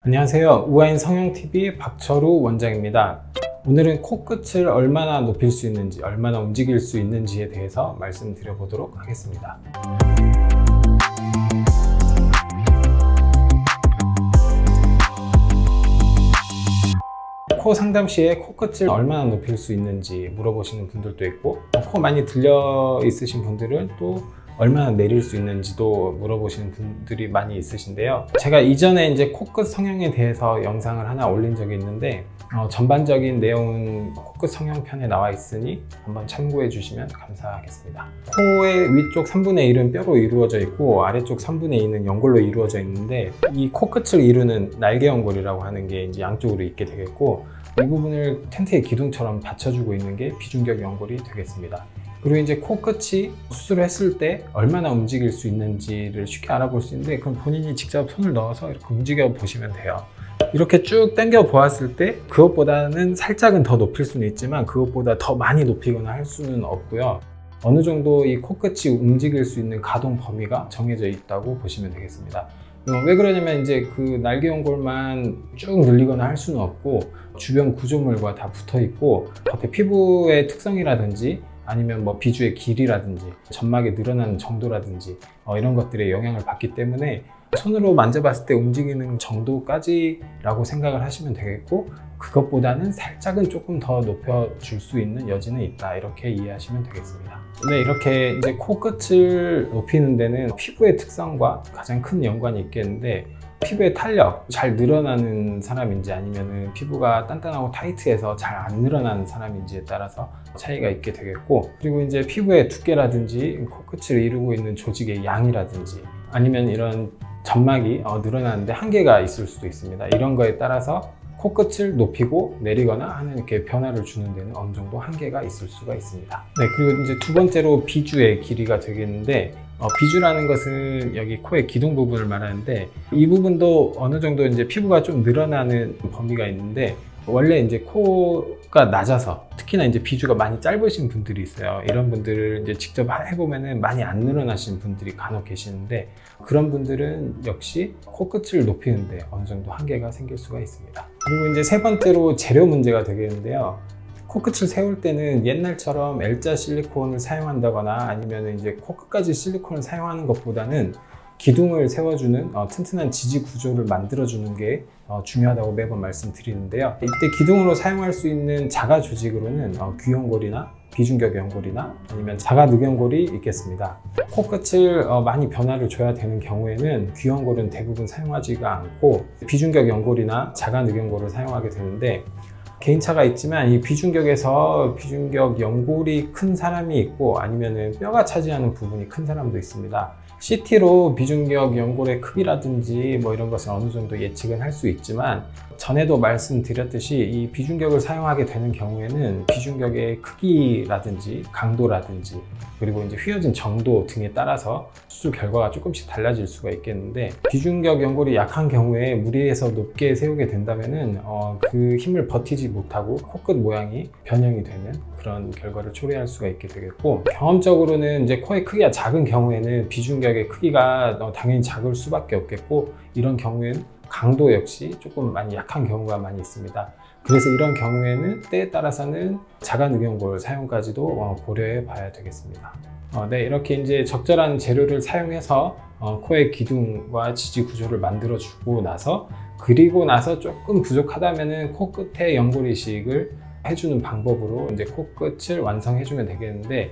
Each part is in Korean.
안녕하세요. 우아인 성형TV 박철우 원장입니다. 오늘은 코끝을 얼마나 높일 수 있는지, 얼마나 움직일 수 있는지에 대해서 말씀드려 보도록 하겠습니다. 코 상담 시에 코끝을 얼마나 높일 수 있는지 물어보시는 분들도 있고, 코 많이 들려 있으신 분들은 또 얼마나 내릴 수 있는지도 물어보시는 분들이 많이 있으신데요. 제가 이전에 이제 코끝 성형에 대해서 영상을 하나 올린 적이 있는데 전반적인 내용은 코끝 성형 편에 나와 있으니 한번 참고해 주시면 감사하겠습니다. 코의 위쪽 3분의 1은 뼈로 이루어져 있고 아래쪽 3분의 2는 연골로 이루어져 있는데, 이 코끝을 이루는 날개 연골이라고 하는 게 이제 양쪽으로 있게 되겠고, 이 부분을 텐트의 기둥처럼 받쳐주고 있는 게 비중격 연골이 되겠습니다. 그리고 이제 코끝이 수술을 했을 때 얼마나 움직일 수 있는지를 쉽게 알아볼 수 있는데, 그럼 본인이 직접 손을 넣어서 이렇게 움직여 보시면 돼요. 이렇게 쭉 당겨 보았을 때 그것보다는 살짝은 더 높일 수는 있지만 그것보다 더 많이 높이거나 할 수는 없고요. 어느 정도 이 코끝이 움직일 수 있는 가동 범위가 정해져 있다고 보시면 되겠습니다. 왜 그러냐면 이제 그 날개 연골만 쭉 늘리거나 할 수는 없고, 주변 구조물과 다 붙어 있고 겉에 피부의 특성이라든지 아니면 뭐 비주의 길이라든지 점막이 늘어나는 정도라든지 이런 것들에 영향을 받기 때문에 손으로 만져봤을 때 움직이는 정도까지라고 생각을 하시면 되겠고, 그것보다는 살짝은 조금 더 높여줄 수 있는 여지는 있다, 이렇게 이해하시면 되겠습니다. 네, 이렇게 이제 코끝을 높이는 데는 피부의 특성과 가장 큰 연관이 있겠는데, 피부의 탄력, 잘 늘어나는 사람인지 아니면 피부가 단단하고 타이트해서 잘 안 늘어나는 사람인지에 따라서 차이가 있게 되겠고, 그리고 이제 피부의 두께라든지 코끝을 이루고 있는 조직의 양이라든지 아니면 이런 점막이 늘어나는데 한계가 있을 수도 있습니다. 이런 거에 따라서 코끝을 높이고 내리거나 하는 이렇게 변화를 주는 데는 어느 정도 한계가 있을 수가 있습니다. 네, 그리고 이제 두 번째로 비주의 길이가 되겠는데, 비주라는 것은 여기 코의 기둥 부분을 말하는데, 이 부분도 어느 정도 이제 피부가 좀 늘어나는 범위가 있는데, 원래 이제 코가 낮아서 특히나 이제 비주가 많이 짧으신 분들이 있어요. 이런 분들을 이제 직접 해보면은 많이 안 늘어나신 분들이 간혹 계시는데, 그런 분들은 역시 코끝을 높이는데 어느 정도 한계가 생길 수가 있습니다. 그리고 이제 세 번째로 재료 문제가 되겠는데요. 코끝을 세울 때는 옛날처럼 L자 실리콘을 사용한다거나 아니면 이제 코끝까지 실리콘을 사용하는 것보다는 기둥을 세워주는 튼튼한 지지 구조를 만들어주는 게 중요하다고 매번 말씀드리는데요. 이때 기둥으로 사용할 수 있는 자가 조직으로는 귀연골이나 비중격 연골이나 아니면 자가 늑연골이 있겠습니다. 코끝을 많이 변화를 줘야 되는 경우에는 귀연골은 대부분 사용하지가 않고 비중격 연골이나 자가 늑연골을 사용하게 되는데, 개인차가 있지만 이 비중격에서 비중격 연골이 큰 사람이 있고 아니면 뼈가 차지하는 부분이 큰 사람도 있습니다. CT로 비중격 연골의 크기라든지 뭐 이런 것을 어느 정도 예측은 할 수 있지만, 전에도 말씀드렸듯이 이 비중격을 사용하게 되는 경우에는 비중격의 크기라든지 강도라든지 그리고 이제 휘어진 정도 등에 따라서 수술 결과가 조금씩 달라질 수가 있겠는데, 비중격 연골이 약한 경우에 무리해서 높게 세우게 된다면은 그 힘을 버티지 못하고 코끝 모양이 변형이 되는 그런 결과를 초래할 수가 있게 되겠고, 경험적으로는 이제 코의 크기가 작은 경우에는 비중격의 크기가 당연히 작을 수밖에 없겠고, 이런 경우에는 강도 역시 조금 많이 약한 경우가 많이 있습니다. 그래서 이런 경우에는 때에 따라서는 자가 늑연골 사용까지도 고려해 봐야 되겠습니다. 네, 이렇게 이제 적절한 재료를 사용해서 코의 기둥과 지지 구조를 만들어 주고 나서, 그리고 나서 조금 부족하다면은 코끝에 연골 이식을 해주는 방법으로 이제 코끝을 완성해 주면 되겠는데,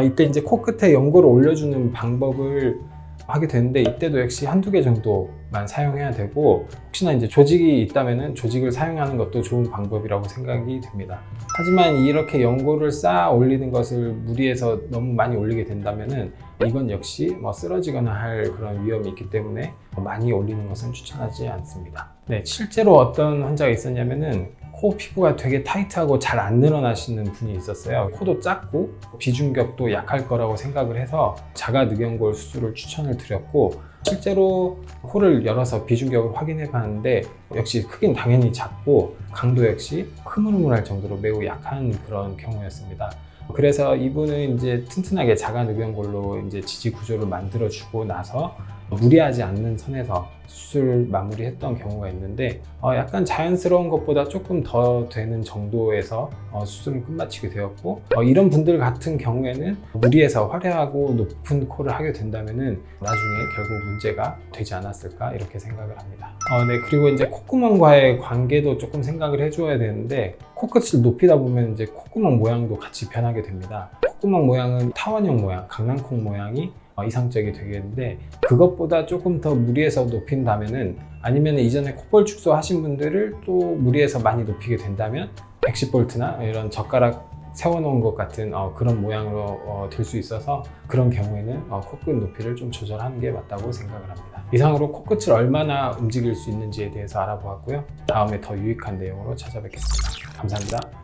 이때 이제 코끝에 연골을 올려주는 방법을 하게 되는데, 이때도 역시 한두 개 정도만 사용해야 되고, 혹시나 이제 조직이 있다면은 조직을 사용하는 것도 좋은 방법이라고 생각이 됩니다. 하지만 이렇게 연골을 쌓아 올리는 것을 무리해서 너무 많이 올리게 된다면은 이건 역시 쓰러지거나 할 그런 위험이 있기 때문에 많이 올리는 것은 추천하지 않습니다. 네, 실제로 어떤 환자가 있었냐면은 코 피부가 되게 타이트하고 잘 안 늘어나시는 분이 있었어요. 코도 작고 비중격도 약할 거라고 생각을 해서 자가 늑연골 수술을 추천을 드렸고, 실제로 코를 열어서 비중격을 확인해 봤는데 역시 크기는 당연히 작고 강도 역시 흐물흐물할 정도로 매우 약한 그런 경우였습니다. 그래서 이분은 이제 튼튼하게 자가 늑연골로 이제 지지 구조를 만들어 주고 나서 무리하지 않는 선에서 수술 마무리했던 경우가 있는데 약간 자연스러운 것보다 조금 더 되는 정도에서 수술을 끝마치게 되었고, 이런 분들 같은 경우에는 무리해서 화려하고 높은 코를 하게 된다면은 나중에 결국 문제가 되지 않았을까 이렇게 생각을 합니다. 네, 그리고 이제 콧구멍과의 관계도 조금 생각을 해줘야 되는데, 코끝을 높이다 보면 이제 콧구멍 모양도 같이 변하게 됩니다. 콧구멍 모양은 타원형 모양, 강낭콩 모양이 이상적이 되겠는데, 그것보다 조금 더 무리해서 높인다면은, 아니면 이전에 콧볼 축소 하신 분들을 또 무리해서 많이 높이게 된다면 110볼트나 이런 젓가락 세워놓은 것 같은 그런 모양으로 될 수 있어서, 그런 경우에는 코끝 높이를 좀 조절하는 게 맞다고 생각을 합니다. 이상으로 코끝을 얼마나 움직일 수 있는지에 대해서 알아보았고요. 다음에 더 유익한 내용으로 찾아뵙겠습니다. 감사합니다.